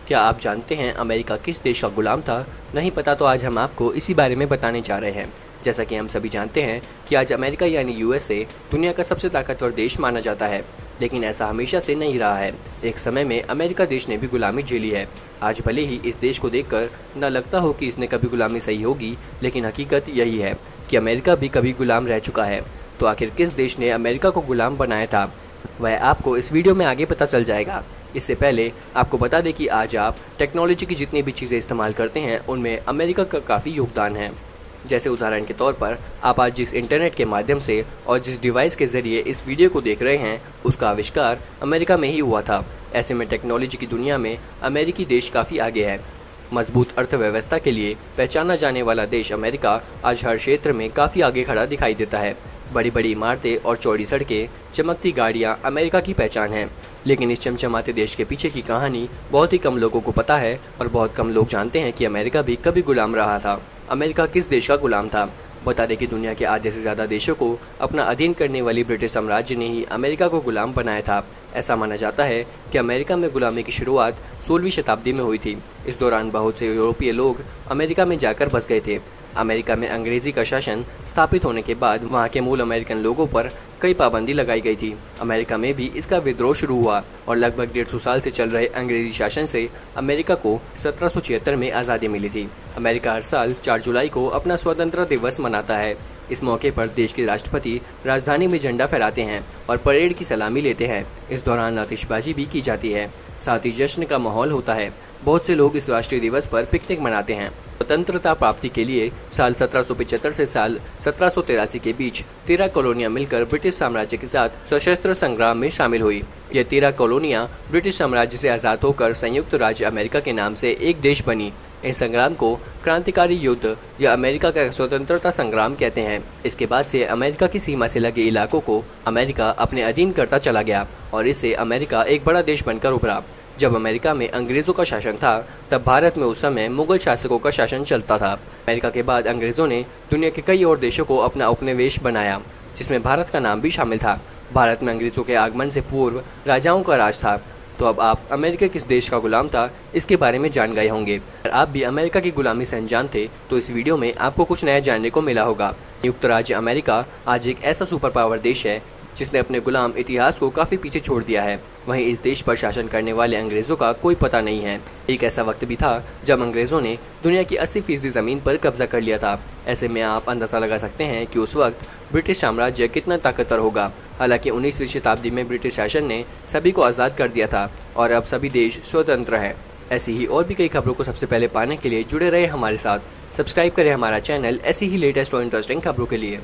क्या आप जानते हैं अमेरिका किस देश का गुलाम था? नहीं पता तो आज हम आपको इसी बारे में बताने जा रहे हैं। जैसा कि हम सभी जानते हैं कि आज अमेरिका यानी यूएसए दुनिया का सबसे ताकतवर देश माना जाता है, लेकिन ऐसा हमेशा से नहीं रहा है। एक समय में अमेरिका देश ने भी गुलामी झेली है। आज भले ही इस देश को देखकर न लगता हो कि इसने कभी गुलामी सही होगी, लेकिन हकीकत यही है कि अमेरिका भी कभी गुलाम रह चुका है। तो आखिर किस देश ने अमेरिका को गुलाम बनाया था, वह आपको इस वीडियो में आगे पता चल जाएगा। इससे पहले आपको बता दें कि आज आप टेक्नोलॉजी की जितनी भी चीज़ें इस्तेमाल करते हैं उनमें अमेरिका का काफ़ी योगदान है। जैसे उदाहरण के तौर पर आप आज जिस इंटरनेट के माध्यम से और जिस डिवाइस के ज़रिए इस वीडियो को देख रहे हैं उसका आविष्कार अमेरिका में ही हुआ था। ऐसे में टेक्नोलॉजी की दुनिया में अमेरिकी देश काफ़ी आगे है। मजबूत अर्थव्यवस्था के लिए पहचाना जाने वाला देश अमेरिका आज हर क्षेत्र में काफ़ी आगे खड़ा दिखाई देता है। बड़ी बड़ी इमारतें और चौड़ी सड़कें, चमकती गाड़ियां अमेरिका की पहचान है। लेकिन इस चमचमाते देश के पीछे की कहानी बहुत ही कम लोगों को पता है और बहुत कम लोग जानते हैं कि अमेरिका भी कभी गुलाम रहा था। अमेरिका किस देश का गुलाम था? बता दें कि दुनिया के आधे से ज़्यादा देशों को अपना अधीन करने वाली ब्रिटिश साम्राज्य ने ही अमेरिका को गुलाम बनाया था। ऐसा माना जाता है कि अमेरिका में गुलामी की शुरुआत 16वीं शताब्दी में हुई थी। इस दौरान बहुत से यूरोपीय लोग अमेरिका में जाकर बस गए थे। अमेरिका में अंग्रेजी का शासन स्थापित होने के बाद वहाँ के मूल अमेरिकन लोगों पर कई पाबंदी लगाई गई थी। अमेरिका में भी इसका विद्रोह शुरू हुआ और लगभग 150 साल से चल रहे अंग्रेजी शासन से अमेरिका को 1776 में आज़ादी मिली थी। अमेरिका हर साल 4 जुलाई को अपना स्वतंत्रता दिवस मनाता है। इस मौके पर देश के राष्ट्रपति राजधानी में झंडा फहराते हैं और परेड की सलामी लेते हैं। इस दौरान आतिशबाजी भी की जाती है, साथ ही जश्न का माहौल होता है। बहुत से लोग इस राष्ट्रीय दिवस पर पिकनिक मनाते हैं। स्वतंत्रता प्राप्ति के लिए साल 1775 से साल 1783 के बीच 13 कॉलोनियां मिलकर ब्रिटिश साम्राज्य के साथ सशस्त्र संग्राम में शामिल हुई। ये 13 कॉलोनियां ब्रिटिश साम्राज्य से आज़ाद होकर संयुक्त राज्य अमेरिका के नाम से एक देश बनी। इस संग्राम को क्रांतिकारी युद्ध या अमेरिका का स्वतंत्रता संग्राम कहते हैं। इसके बाद से अमेरिका की सीमा से लगे इलाकों को अमेरिका अपने अधीन करता चला गया और इससे अमेरिका एक बड़ा देश बनकर उभरा। जब अमेरिका में अंग्रेज़ों का शासन था, तब भारत में उस समय मुगल शासकों का शासन चलता था। अमेरिका के बाद अंग्रेज़ों ने दुनिया के कई और देशों को अपना उपनिवेश बनाया, जिसमें भारत का नाम भी शामिल था। भारत में अंग्रेज़ों के आगमन से पूर्व राजाओं का राज था। तो अब आप अमेरिका किस देश का गुलाम था, इसके बारे में जान गए होंगे। अगर आप भी अमेरिका की गुलामी से अनजान थे तो इस वीडियो में आपको कुछ नया जानने को मिला होगा। संयुक्त राज्य अमेरिका आज एक ऐसा सुपर पावर देश है जिसने अपने गुलाम इतिहास को काफ़ी पीछे छोड़ दिया है। वहीं इस देश पर शासन करने वाले अंग्रेज़ों का कोई पता नहीं है। एक ऐसा वक्त भी था जब अंग्रेज़ों ने दुनिया की 80% ज़मीन पर कब्जा कर लिया था। ऐसे में आप अंदाज़ा लगा सकते हैं कि उस वक्त ब्रिटिश साम्राज्य कितना ताकतवर होगा। हालांकि 19वीं शताब्दी में ब्रिटिश शासन ने सभी को आज़ाद कर दिया था और अब सभी देश स्वतंत्र हैं। ऐसी ही और भी कई खबरों को सबसे पहले पाने के लिए जुड़े रहे हमारे साथ। सब्सक्राइब करें हमारा चैनल ऐसी ही लेटेस्ट और इंटरेस्टिंग खबरों के लिए।